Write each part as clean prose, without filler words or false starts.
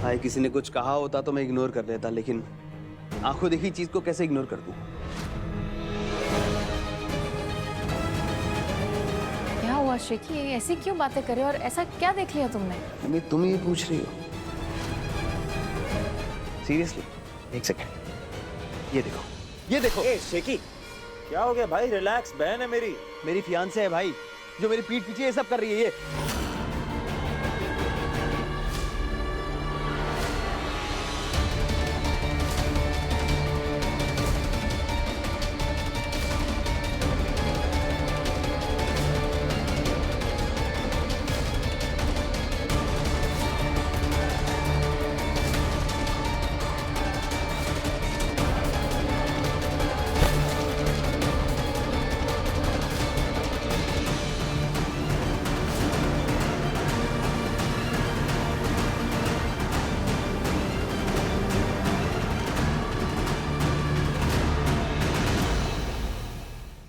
भाई किसी ने कुछ कहा होता तो मैं इग्नोर कर लेता, लेकिन आंखों देखी चीज को कैसे इग्नोर कर दूं? क्या हुआ शेखी, ऐसी क्यों बातें कर रहे हो और ऐसा क्या देख लिया तुमने? मैं तुम ये पूछ रही हो? सीरियसली? एक सेकंड, ये देखो, ये देखो। ए शेकी, क्या हो गया भाई? रिलैक्स, बहन है मेरी। मेरी फियांसे है भाई, जो मेरी पीठ पीछे ये सब कर रही है। ये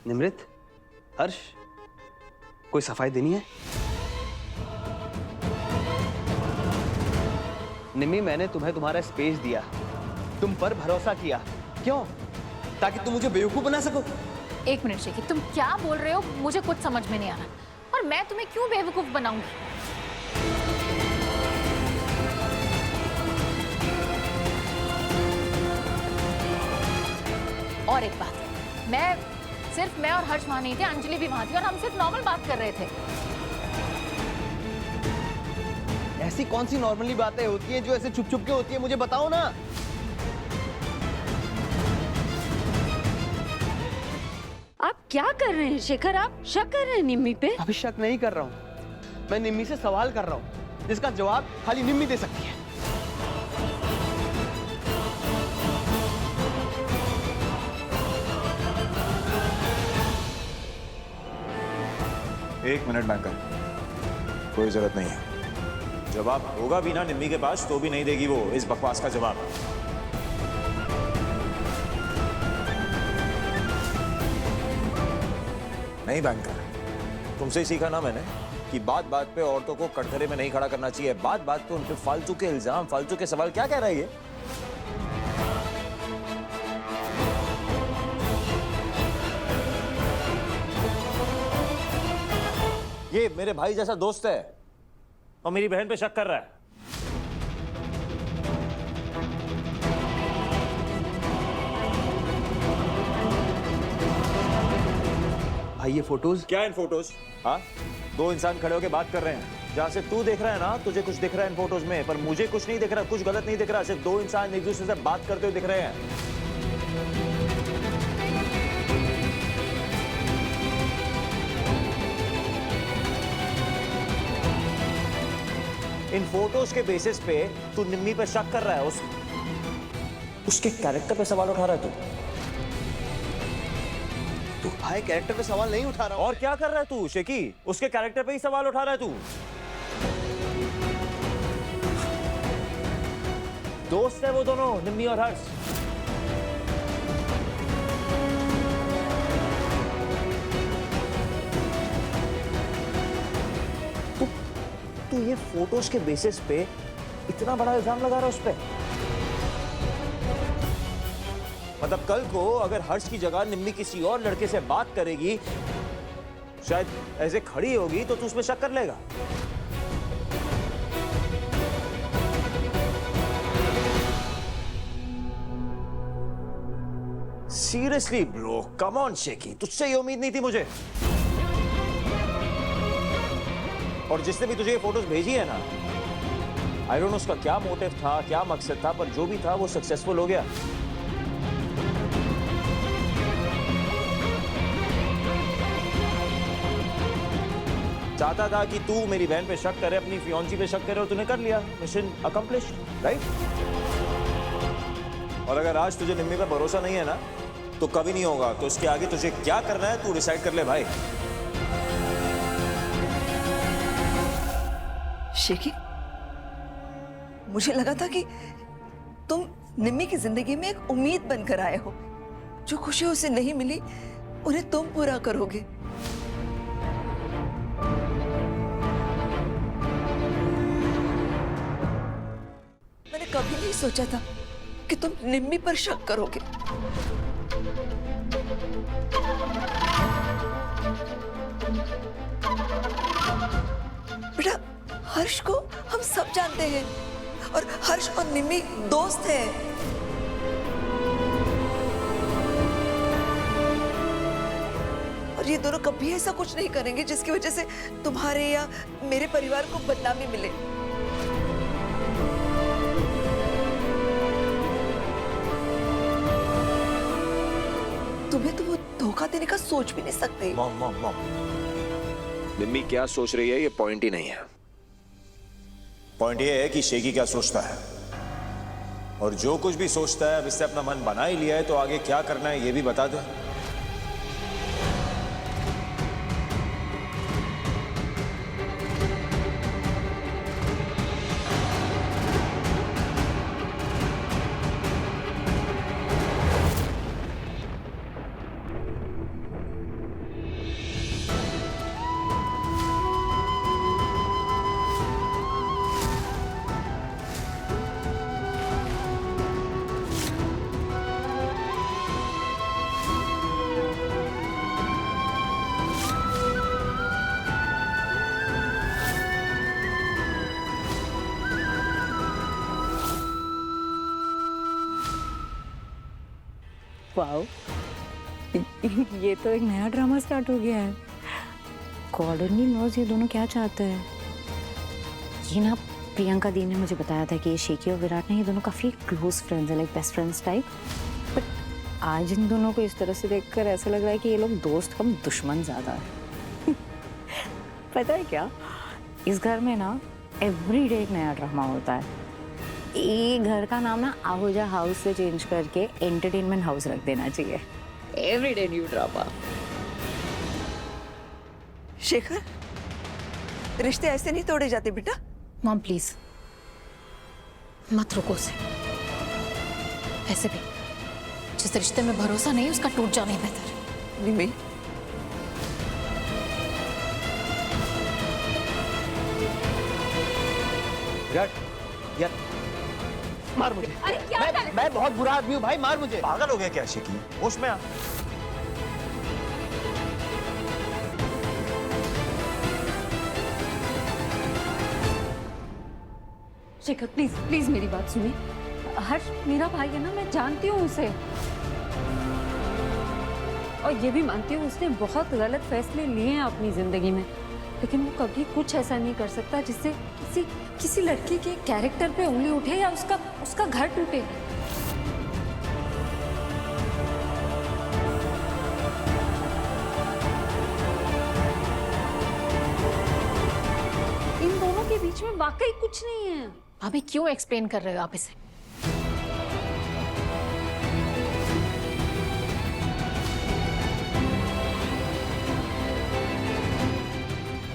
निमृत, हर्ष, कोई सफाई देनी है? निम्मी, मैंने तुम्हें तुम्हारा स्पेस दिया, तुम पर भरोसा किया। क्यों? ताकि तुम मुझे बेवकूफ बना सको। एक मिनट शेखी, तुम क्या बोल रहे हो? मुझे कुछ समझ में नहीं आ रहा। और मैं तुम्हें क्यों बेवकूफ बनाऊंगी? और एक बात, सिर्फ मैं और हर्ष वहां नहीं थे, अंजलि भी वहां थी और हम सिर्फ नॉर्मल बात कर रहे थे। ऐसी कौन सी नॉर्मली बातें होती हैं जो ऐसे छुप छुप के होती है? मुझे बताओ ना। आप क्या कर रहे हैं शेखर? आप शक कर रहे हैं निम्मी पे? अभी शक नहीं कर रहा हूँ, मैं निम्मी से सवाल कर रहा हूँ जिसका जवाब खाली निम्मी दे सकती है। एक मिनट बैंकर, कोई जरूरत नहीं है। जवाब होगा भी ना निम्मी के पास तो भी नहीं देगी वो इस बकवास का जवाब। नहीं बैंकर, तुमसे ही सीखा ना मैंने कि बात बात पे औरतों को कटघरे में नहीं खड़ा करना चाहिए। बात बात पे उनके फालतू के इल्जाम, फालतू के सवाल। क्या कह रहा है ये मेरे भाई जैसा दोस्त है और मेरी बहन पे शक कर रहा है। भाई ये फोटोज क्या इन फोटोज? हाँ, दो इंसान खड़े होकर बात कर रहे हैं। जहां से तू देख रहा है ना, तुझे कुछ दिख रहा है इन फोटोज में, पर मुझे कुछ नहीं दिख रहा, कुछ गलत नहीं दिख रहा। सिर्फ दो इंसान एक दूसरे से बात करते हुए दिख रहे हैं। इन फोटोज के बेसिस पे तू निम्मी पे शक कर रहा है, उसके कैरेक्टर पे सवाल उठा रहा है तू भाई कैरेक्टर पे सवाल नहीं उठा रहा हूं। और क्या कर रहा है तू शेकी? उसके कैरेक्टर पे ही सवाल उठा रहा है तू। दोस्त है वो दोनों, निम्मी और हर्ष। तू ये फोटोज के बेसिस पे इतना बड़ा इल्जाम लगा रहा है उस पे? मतलब कल को अगर हर्ष की जगह निम्मी किसी और लड़के से बात करेगी, शायद ऐसे खड़ी होगी, तो तू उसमें शक कर लेगा। Seriously bro, come on shaky, तुझसे ये उम्मीद नहीं थी मुझे। और जिसने भी तुझे ये फोटोज भेजी है ना, आई डोंट नो उसका क्या मोटिव था, क्या मकसद था, पर जो भी था वो सक्सेसफुल हो गया। चाहता था कि तू मेरी बहन पे शक करे, अपनी फियांसी पे शक करे, और तूने कर लिया। Mission accomplished, right? और अगर आज तुझे निम्मी पे भरोसा नहीं है ना, तो कभी नहीं होगा। तो इसके आगे तुझे क्या करना है तू डिसाइड कर ले भाई। शेखी, मुझे लगा था कि तुम निम्मी की जिंदगी में एक उम्मीद बनकर आए हो। जो खुशी उसे नहीं मिली, उन्हें तुम पूरा करोगे। कभी नहीं सोचा था कि तुम निम्मी पर शक करोगे। बेटा, हर्ष को हम सब जानते हैं और हर्ष और निम्मी दोस्त हैं। और ये दोनों कभी ऐसा कुछ नहीं करेंगे जिसकी वजह से तुम्हारे या मेरे परिवार को बदनामी मिले। तुम्हें तो वो धोखा देने का सोच भी नहीं सकते। मॉम मॉम मॉम, निम्मी क्या सोच रही है ये पॉइंट ही नहीं है। पॉइंट ये है कि शेखी क्या सोचता है, और जो कुछ भी सोचता है अब इससे अपना मन बना ही लिया है, तो आगे क्या करना है ये भी बता दे। वाओ, ये तो एक नया ड्रामा स्टार्ट हो गया है। गॉड ओनली नोज़ ये दोनों क्या चाहते हैं। ये ना प्रियंका दी ने मुझे बताया था कि ये शेखी और विराट ने ये दोनों काफ़ी क्लोज फ्रेंड्स हैं, like best friends type. But आज इन दोनों को इस तरह से देखकर ऐसा लग रहा है कि ये लोग दोस्त कम दुश्मन ज़्यादा है। पता है क्या, इस घर में ना एवरीडे एक नया ड्रामा होता है। ये घर का नाम ना आहूजा हाउस से चेंज करके एंटरटेनमेंट हाउस रख देना चाहिए। Everyday new drama. शेखर, रिश्ते ऐसे नहीं तोड़े जाते बेटा। मॉम प्लीज मत रुको उसे। ऐसे भी जिस रिश्ते में भरोसा नहीं उसका टूट जाना ही बेहतर है। निम्मी, विराट यार मार मुझे। अरे क्या मैं बहुत बुरा आदमी हूँ भाई, मार मुझे। पागल हो गया क्या शेखी? होश में आ। शेखर प्लीज प्लीज मेरी बात सुनिए। हर्ष मेरा भाई है ना, मैं जानती हूँ उसे, और ये भी मानती हूँ उसने बहुत गलत फैसले लिए हैं अपनी जिंदगी में, लेकिन वो कभी कुछ ऐसा नहीं कर सकता जिससे किसी लड़की के कैरेक्टर पे उंगली उठे या उसका घर टूटे। इन दोनों के बीच में वाकई कुछ नहीं है। भाभी क्यों एक्सप्लेन कर रहे हो आप इसे?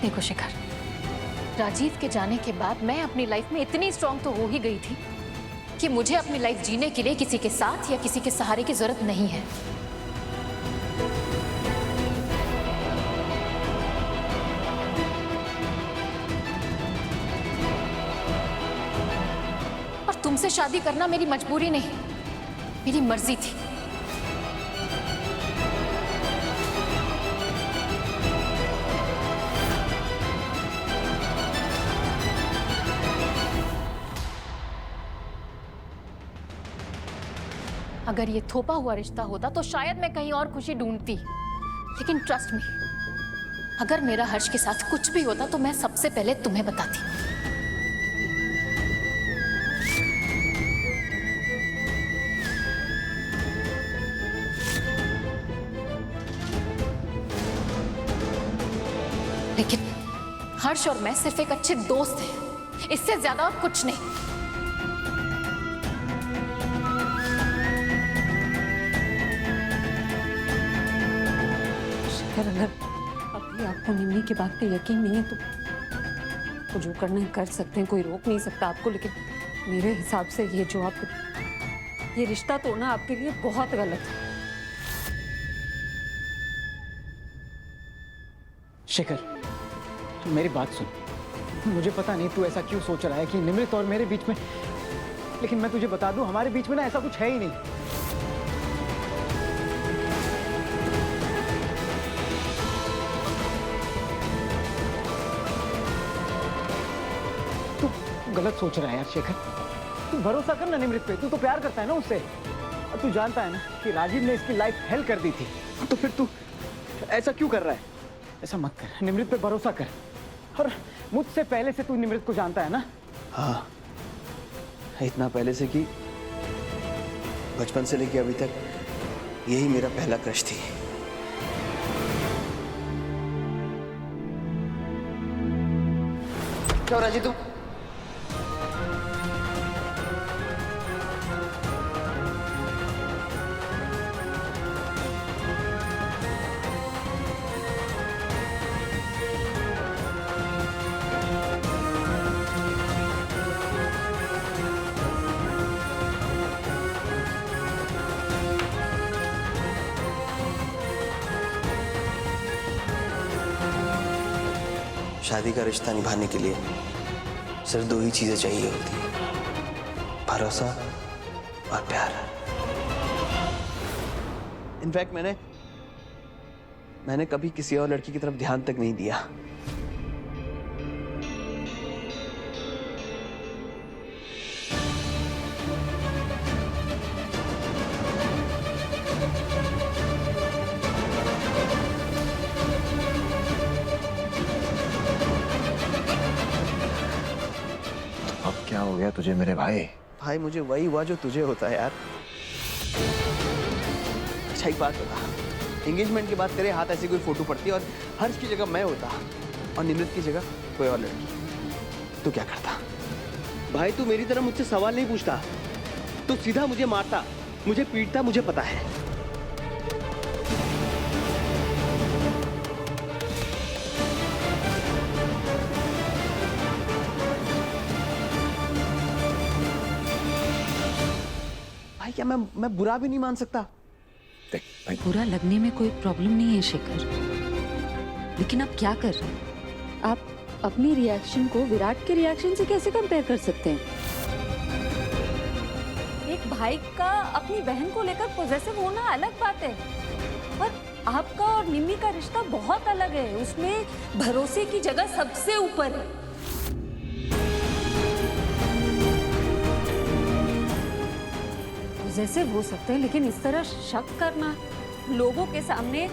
देखो शिखर, राजीव के जाने के बाद मैं अपनी लाइफ में इतनी स्ट्रांग तो हो ही गई थी कि मुझे अपनी लाइफ जीने के लिए किसी के साथ या किसी के सहारे की जरूरत नहीं है। और तुमसे शादी करना मेरी मजबूरी नहीं, मेरी मर्जी थी। अगर ये थोपा हुआ रिश्ता होता तो शायद मैं कहीं और खुशी ढूंढती, लेकिन ट्रस्ट मी, अगर मेरा हर्ष के साथ कुछ भी होता तो मैं सबसे पहले तुम्हें बताती। लेकिन हर्ष और मैं सिर्फ एक अच्छे दोस्त हैं, इससे ज्यादा और कुछ नहीं। अगर अभी आपको निम्मी की बात पे यकीन नहीं है तो जो करना है कर सकते हैं, कोई रोक नहीं सकता आपको। लेकिन मेरे हिसाब से ये रिश्ता तोड़ना आपके लिए बहुत गलत है। शेखर, मेरी बात सुन। मुझे पता नहीं तू ऐसा क्यों सोच रहा है कि निमृत और मेरे बीच में लेकिन मैं तुझे बता दूं, हमारे बीच में ना ऐसा कुछ है ही नहीं। तू गलत सोच रहा है यार शेखर। तू भरोसा कर ना निमृत पे, तू तो प्यार करता है ना उससे। और तू जानता है ना कि राजीव ने इसकी लाइफ हेल कर दी थी। तो फिर तू ऐसा क्यों कर रहा है? ऐसा मत कर, निमृत पे भरोसा कर। और मुझसे पहले से तू निमृत को जानता है ना। हाँ, इतना पहले से कि बचपन से लेके अभी तक यही मेरा पहला क्रश थी। क्या राजी तू? शादी का रिश्ता निभाने के लिए सिर्फ दो ही चीजें चाहिए होती हैं, भरोसा और प्यार। इनफैक्ट मैंने कभी किसी और लड़की की तरफ ध्यान तक नहीं दिया। अब क्या हो गया तुझे मेरे भाई? भाई मुझे वही हुआ जो तुझे होता है यार। अच्छा एक बात बता, एंगेजमेंट के बाद तेरे हाथ ऐसी कोई फोटो पड़ती और हर्ष की जगह मैं होता और निमृत की जगह कोई और लड़की, तो क्या करता? भाई तू मेरी तरह मुझसे सवाल नहीं पूछता, तू सीधा मुझे मारता, मुझे पीटता, मुझे पता है। भाई क्या मैं बुरा भी नहीं मान सकता? देख भाई, बुरा लगने में कोई प्रॉब्लम नहीं है शेखर, लेकिन आप क्या कर रहे हैं? आप अपनी रिएक्शन को विराट के रिएक्शन से कैसे कंपेयर कर सकते हैं? एक भाई का अपनी बहन को लेकर पॉजेसिव होना अलग बात है, और आपका और निम्मी का रिश्ता बहुत अलग है। उसमें भरोसे की जगह सबसे ऊपर है। पॉजेसिव हो सकते हैं, लेकिन इस तरह शक करना, लोगों के सामने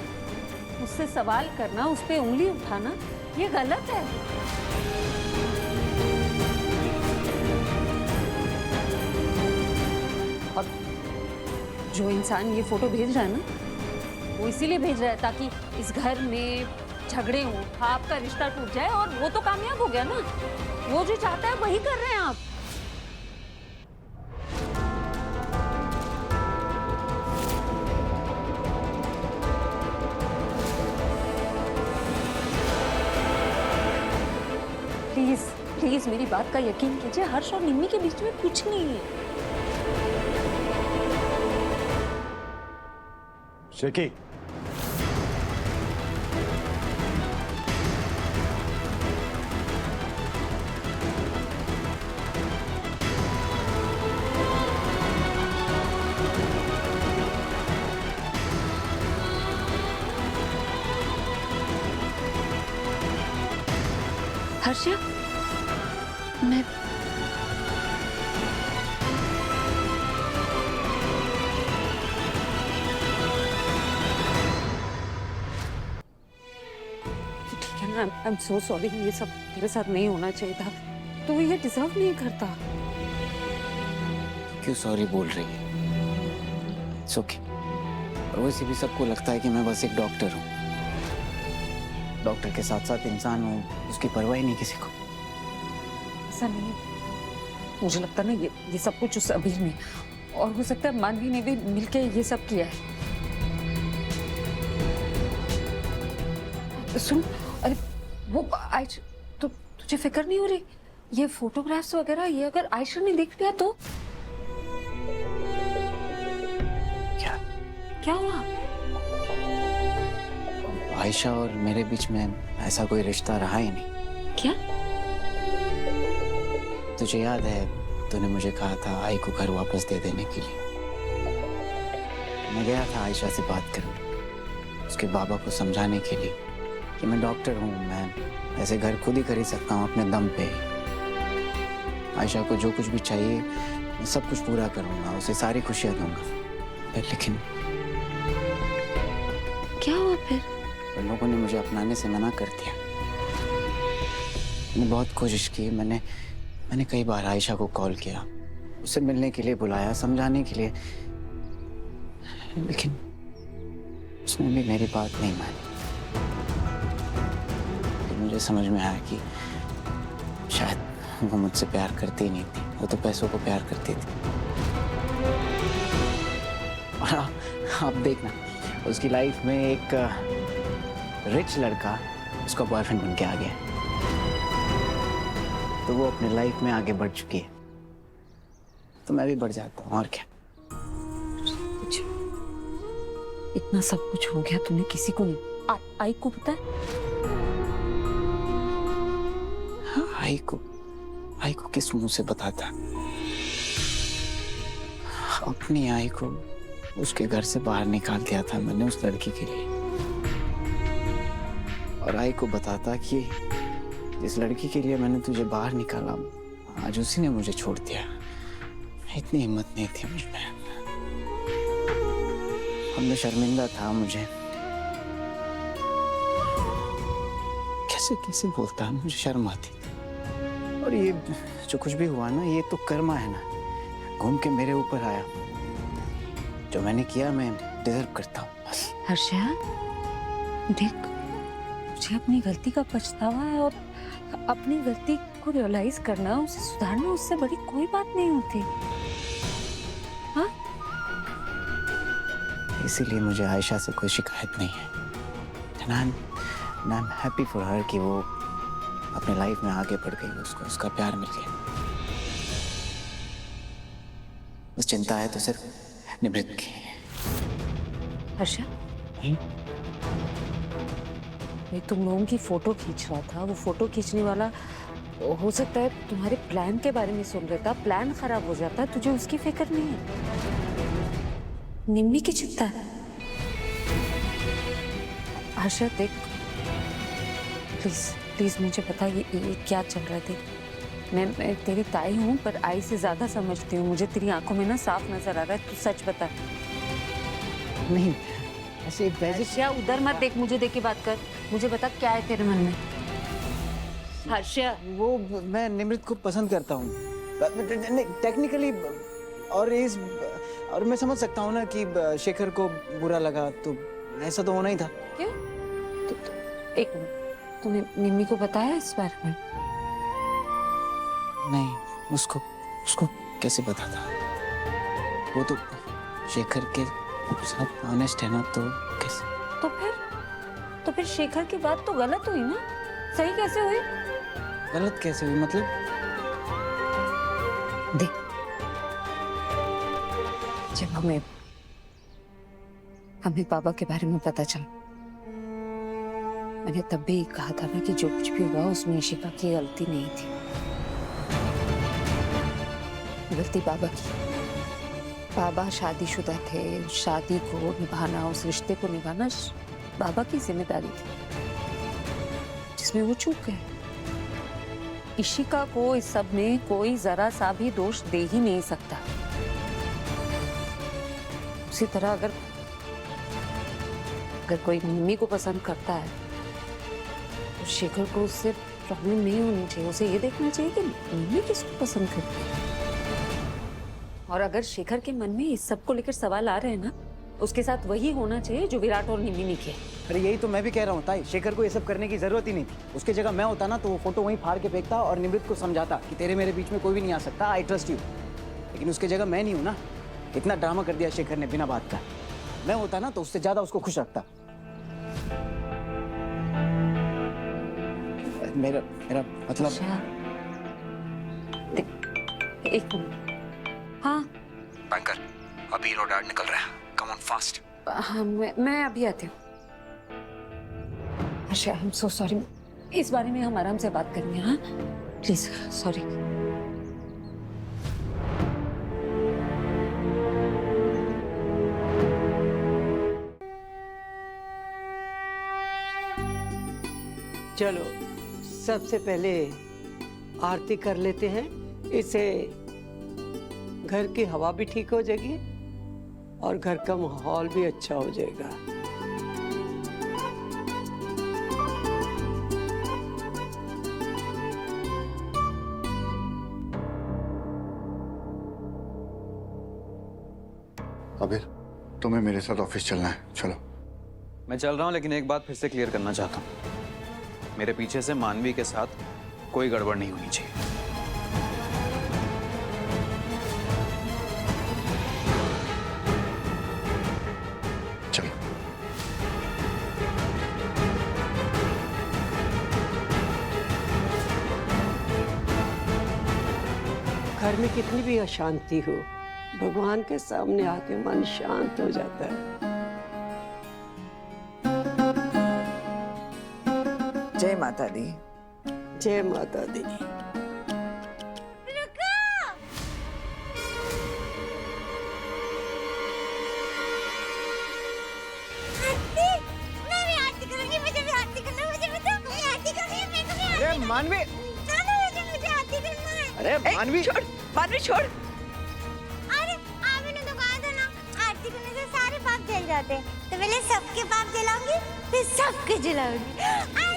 उससे सवाल करना, उस पे उंगली उठाना, ये गलत है। और जो इंसान ये फोटो भेज रहा है ना, वो इसीलिए भेज रहा है ताकि इस घर में झगड़े हों, आपका रिश्ता टूट जाए, और वो तो कामयाब हो गया ना। वो जो चाहता है वही कर रहे हैं आप। प्लीज प्लीज मेरी बात का यकीन कीजिए, हर्ष और निम्मी के बीच में कुछ नहीं है। शेकी, हर्षिया, मैं ठीक है ना, आई एम सो सॉरी। ये सब तेरे साथ नहीं होना चाहिए था, तो ये डिजर्व नहीं करता। क्यों सॉरी बोल रही है? It's okay. और वैसे भी सबको लगता है कि मैं बस एक डॉक्टर हूँ, डॉक्टर के साथ साथ इंसान हूँ, उसकी परवाह ही नहीं किसी को। ऐसा नहीं है, मुझे लगता है ना ये सब कुछ उस अभी में, और हो सकता है मानवी ने भी मिलके ये सब किया है। सुन, अरे वो तो तुझे फिक्र नहीं हो रही? ये फोटोग्राफ्स वगैरह, ये अगर आयशा ने देख लिया तो क्या हुआ? आयशा और मेरे बीच में ऐसा कोई रिश्ता रहा ही नहीं। क्या? तुझे याद है तूने मुझे कहा था आई को घर वापस दे देने के लिए, मैं गया था आयशा से बात करने, उसके बाबा को समझाने के लिए कि मैं डॉक्टर हूँ, मैं ऐसे घर खुद ही खरीद सकता हूँ अपने दम पे। आयशा को जो कुछ भी चाहिए मैं सब कुछ पूरा करूँगा, उसे सारी खुशियाँ दूंगा। लेकिन क्या हुआ फिर? उन लोगों ने मुझे अपनाने से मना कर दिया। मैंने बहुत कोशिश की, मैंने कई बार आयशा को कॉल किया, उससे मिलने के लिए बुलाया, समझाने के लिए, लेकिन उसने भी मेरी बात नहीं मानी। फिर मुझे समझ में आया कि शायद वो मुझसे प्यार करती ही नहीं थी, वो तो पैसों को प्यार करती थी। और आप देखना, उसकी लाइफ में एक रिच लड़का उसका बॉयफ्रेंड बन के आ गया, तो वो अपने लाइफ में आगे बढ़ चुकी है, तो मैं भी बढ़ जाता हूँ, और क्या। कुछ इतना सब कुछ हो गया, तूने किसी को नहीं आई को पता है? हाँ, आई को किस मुंह से बताता? अपनी आई को उसके घर से बाहर निकाल दिया था मैंने उस लड़की के लिए, और आई को बताता कि जिस लड़की के लिए मैंने तुझे बाहर निकाला, आज उसी ने मुझे छोड़ दिया। इतनी हिम्मत नहीं थी मुझ में, हमने शर्मिंदा था मुझे। कैसे बोलता, मुझे शर्म आती थी। और ये जो कुछ भी हुआ ना, ये तो कर्मा है ना, घूम के मेरे ऊपर आया। जो मैंने किया मैं डिजर्व करता हूँ बस। हर्षा देख, मुझे अपनी गलती का पछतावा है, और अपनी गलती को रियलाइज करना, उसे सुधारना, उससे बड़ी कोई बात नहीं होती। हाँ, इसीलिए मुझे आयशा से कोई शिकायत नहीं है। I am happy for her कि वो अपने लाइफ में आगे बढ़ गई, उसको उसका प्यार मिल गया। बस चिंता है तो सिर्फ निमृत की। हर्षा, मैं तुम लोगों की फोटो खींच रहा था, वो फोटो खींचने वाला हो सकता है तुम्हारे प्लान के बारे में सुन लेता, प्लान खराब हो जाता, तुझे उसकी फिक्र नहीं है। निम्मी की चिंता है। हर्षा देख, प्लीज मुझे बता ये क्या चल रहा है। मैं तेरी ताई हूँ, पर आई से ज्यादा समझती हूँ, मुझे तेरी आंखों में ना साफ नजर आ रहा है, तू सच बता। नहीं, ऐसे हर्षा उधर मत देख, मुझे देख के बात कर, मुझे बता क्या है तेरे मन में। हर्षा, वो मैं निमृत को पसंद करता हूँ टेक्निकली, और मैं समझ सकता हूँ ना कि शेखर को बुरा लगा, तो ऐसा तो होना ही था। क्यों? एक मिनट, तूने निम्मी को बताया इस बारे में? नहीं, उसको कैसे पता था? वो तो शेखर के साथ ऑनेस्ट है ना, तो कैसे? तो फिर शेखर की बात तो गलत हुई ना, सही कैसे हुई? गलत कैसे हुई मतलब? देख, जब हमें बाबा के बारे में पता चला, मैंने तब भी कहा था ना कि जो कुछ भी हुआ उसमें इशिका की गलती नहीं थी, गलती बाबा की। बाबा शादीशुदा थे, शादी को निभाना, उस रिश्ते को निभाना बाबा की जिम्मेदारी थी, जिसमें वो चूक गए। इशिका को इस सब में कोई जरा सा भी दोष दे ही नहीं सकता। उसी तरह अगर कोई निम्मी को पसंद करता है तो शेखर को उससे प्रॉब्लम नहीं होनी चाहिए, उसे ये देखना चाहिए कि निम्मी किसको पसंद करती है। और अगर शेखर के मन में इस सब को लेकर सवाल आ रहे हैं ना, उसके साथ वही होना चाहिए जो विराट और निम्मी ने किया। अरे यही तो मैं भी कह रहा हूँ ताई, शेखर को ये सब करने की जरूरत ही नहीं थी। उसकी जगह मैं होता ना तो वो फोटो वहीं फाड़ के फेंकता और निमृत को समझाता कि तेरे मेरे बीच में कोई भी नहीं आ सकता, आई ट्रस्ट यू। लेकिन उसकी जगह मैं नहीं हूँ ना, इतना ड्रामा कर दिया शेखर ने बिना बात का। मैं होता ना तो उससे ज्यादा उसको खुश रखता। मेरा मतलब एक मिनट। हाँ बैंकर, अभी रोडार्ड निकल रहा है, कम ऑन फास्ट। हाँ, मैं अभी आती हूँ। अच्छा, आई एम सो सॉरी, इस बारे में हम आराम से बात करेंगे। हाँ प्लीज, सॉरी। चलो सबसे पहले आरती कर लेते हैं, इससे घर की हवा भी ठीक हो जाएगी और घर का माहौल भी अच्छा हो जाएगा। अबीर, तुम्हें मेरे साथ ऑफिस चलना है, चलो। मैं चल रहा हूँ, लेकिन एक बात फिर से क्लियर करना चाहता हूँ। मेरे पीछे से मानवी के साथ कोई गड़बड़ नहीं होनी चाहिए। चलो। घर में कितनी भी अशांति हो, भगवान के सामने आके मन शांत हो जाता है। जय माता दी। जय माता दी। अरे मानवी, अरे मानवी, छोड़, मानवी छोड़। अरे आपने तो कहा था ना, आरती करने से सारे पाप जल जाते हैं। तो पहले सबके पाप जलाऊंगी, फिर सबके जलाऊंगी।